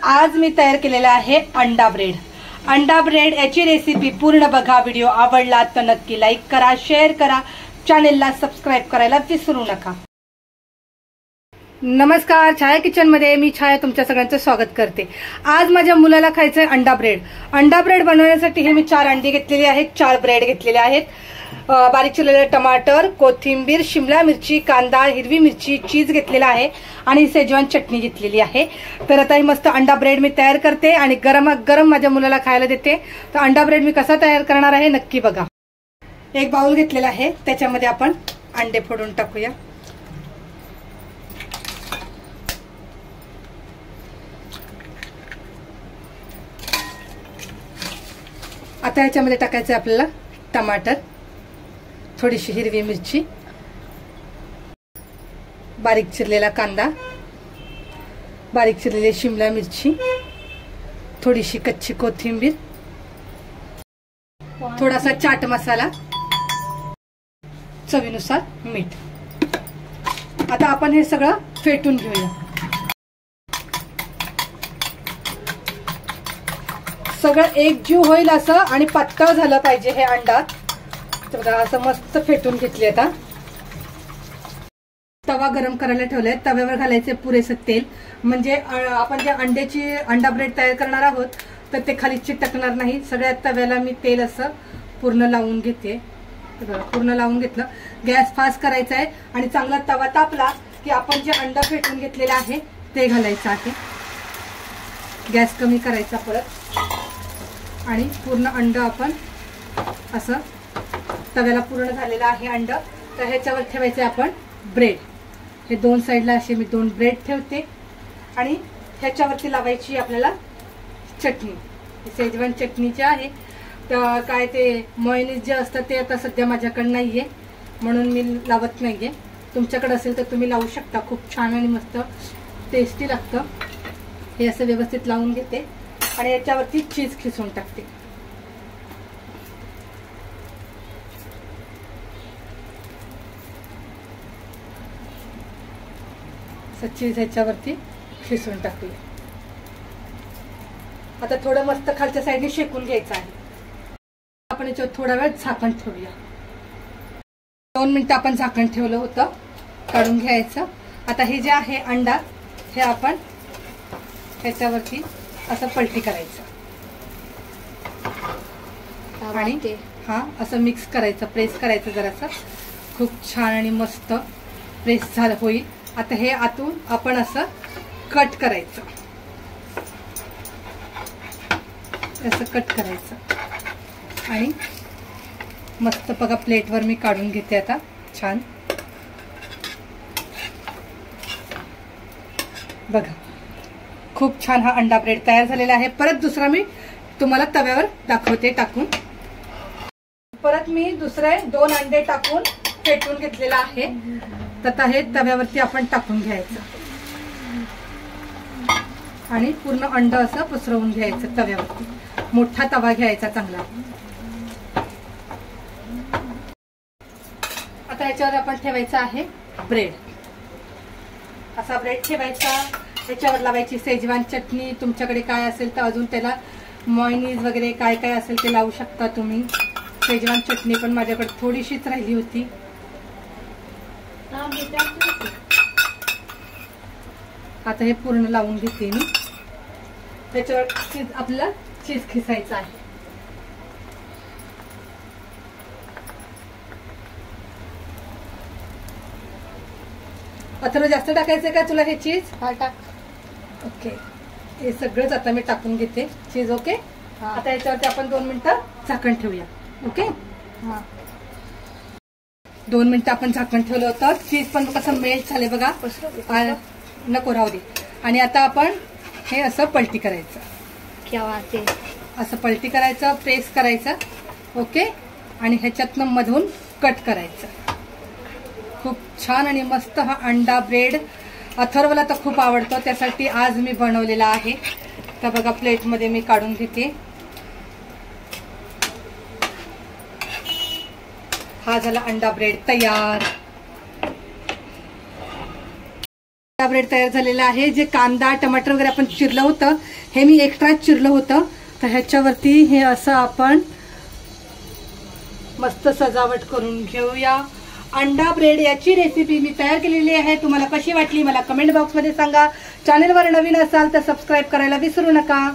आज मी तयार केलेला आहे अंडा ब्रेड। अंडा ब्रेड याची रेसिपी पूर्ण बघा। व्हिडिओ आवडला तर नक्की लाईक करा, शेअर करा, चॅनलला सबस्क्राइब करायला विसरू नका। नमस्कार, छाया किचन मध्ये मी छाया तुमच्या सगळ्यांचं स्वागत करते। आज माझ्या मुलाला खायचंय अंडा ब्रेड। अंडा ब्रेड बनवण्यासाठी हे मी 4 अंडी घेतलेली आहेत, 4 ब्रेड घेतलेले आहेत, बारीक चिरलेले टमाटर, कोथिंबीर, शिमला मिरची, कांदा, हिरवी मिरची, चीज घेतलेला आहे आणि शेजवान चटणी घेतलेली आहे। तर आता ही मस्त अंडा ब्रेड मी तयार करते आणि गरम माझ्या मुलाला खायला देते। तर अंडा ब्रेड मी कसा तयार करणार आहे नक्की बघा। एक बाउल घेतलेला आहे, त्याच्यामध्ये आपण अंडे फोडून टाकूया। आता याच्यामध्ये टाकायचं आपल्याला टमाटर, थोडीशी हिरवी मिरची, बारीक चिरलेला कांदा, बारीक चिरलेली शिमला मिरची, थोडीशी कच्ची कोथिंबीर, थोडासा चाट मसाला, चवीनुसार मीठ। आता आपण हे सगळं फेटून घेऊया। सगळं एकजीव होईल असं आणि पातळ झालं पाहिजे हे अंडा। बघा असं मस्त फेटून घेतले। आता तवा गरम करायला ठेवलाय, तव्यावर घालायचे पुरेसे तेल, म्हणजे आपण जे अंडा ब्रेड तयार करणार आहोत तर ते खाली चिटकणार नाही। सगळ्या तव्याला मी तेल असं पूर्ण लावून घेते। पूर्ण लावून घेतलं, गॅस फास्ट करायचा आहे आणि चांगला तवा तापला की आपण जे अंडा फेटून घेतलेलं आहे ते घालायचं आहे। गॅस कमी करायचा परत आणि पूर्ण अंड आपण असं तव्याला पूर्ण झालेला आहे अंड। तर ह्याच्यावर ठेवायचे आपण ब्रेड। हे 2 साइडला असे मी 2 ब्रेड ठेवते आणि ह्याच्यावरती लावायची आपल्याला चटणी। शेजवान चटणीची आहे। तर काय ते मेयोनीज जे असतं ते आता सध्या माझ्याकडे नाहीये म्हणून मी लावत नाहीये। तुमच्याकडे असेल तर तुम्ही लावू शकता, खूप छान आणि मस्त टेस्टी लागतं। हे असं व्यवस्थित लावून घेते आणि याच्यावरती चीज खिसून टाकते। चीज ह्याच्यावरती खिसून टाकूया। आता थोडं मस्त खालच्या साईडने शेकून घ्यायचं आहे। आपण याच्यावर थोडा वेळ झाकण ठेवूया। 2 मिनिटं आपण झाकण ठेवलं होतं, काढून घ्यायचं। आता हे जे आहे अंडा, हे आपण ह्याच्यावरती असं पलटी करायचं आणि असं मिक्स करायचं, प्रेस करायचं जरासं। खूप छान आणि मस्त प्रेस झालं होईल। आता हे आतून आपण असं कट करायचं, असं कट करायचं आणि मस्त बघा प्लेटवर मी काढून घेते आता छान। बघा खूप छान हा अंडा ब्रेड तयार झालेला आहे। परत दुसरा मी तुम्हाला तव्यावर दाखवते टाकून। परत मी दुसरे 2 अंडे टाकून फेटून घेतलेला आहे। तर हे तव्यावरती आपण टाकून घ्यायचं आणि पूर्ण अंड असं पसरवून घ्यायचं तव्यावरती। मोठा तवा घ्यायचा चांगला। आता याच्यावर आपण ठेवायचं आहे ब्रेड। असा ब्रेड ठेवायचा, त्याच्यावर लावायची शेजवान चटणी। तुमच्याकडे काय असेल तर अजून त्याला मेयोनीज वगैरे काय काय असेल ते लावू शकता तुम्ही। शेजवान चटणी पण माझ्याकडे थोडीशीच राहिली होती। आता हे पूर्ण लावून घेते मी। त्याच्यावर आपल्याला चीज खिसायचं आहे। अथर्व जास्त टाकायचंय का तुला हे चीज? हा टाक। ओके, हे सगळंच आता मी टाकून घेते चीज। ओके, आता याच्यावरती आपण 2 मिनिटं झाकण ठेवूया। ओके, 2 मिनिटं आपण झाकण ठेवलं होतं। चीज पण कसं मेल्ट झाले बघा, नको राहू दे। आणि आता आपण हे असं पलटी करायचं, असं पलटी करायचं, प्रेस करायचं। ओके, आणि ह्याच्यातनं मधून कट करायचं। खूप छान आणि मस्त हा अंडा ब्रेड अथर्वला तर खूप आवडतो, त्यासाठी आज मी बनवलेला आहे। तर बघा प्लेटमध्ये मी काढून घेते। हा झाला अंडा ब्रेड तयार। ब्रेड तयार झालेला आहे. जे कांदा टमाटर वगैरे आपण चिरलं होतं हे मी एक्स्ट्रा चिरलं होतं. तर ह्याच्यावरती हे असं आपण मस्त सजावट करून घेऊया. अंडा ब्रेड याची रेसिपी मी तयार केलेली आहे. तुम्हाला कशी वाटली मला कमेंट बॉक्समध्ये सांगा. चॅनलवर नवीन असाल तर सबस्क्राईब करायला विसरू नका.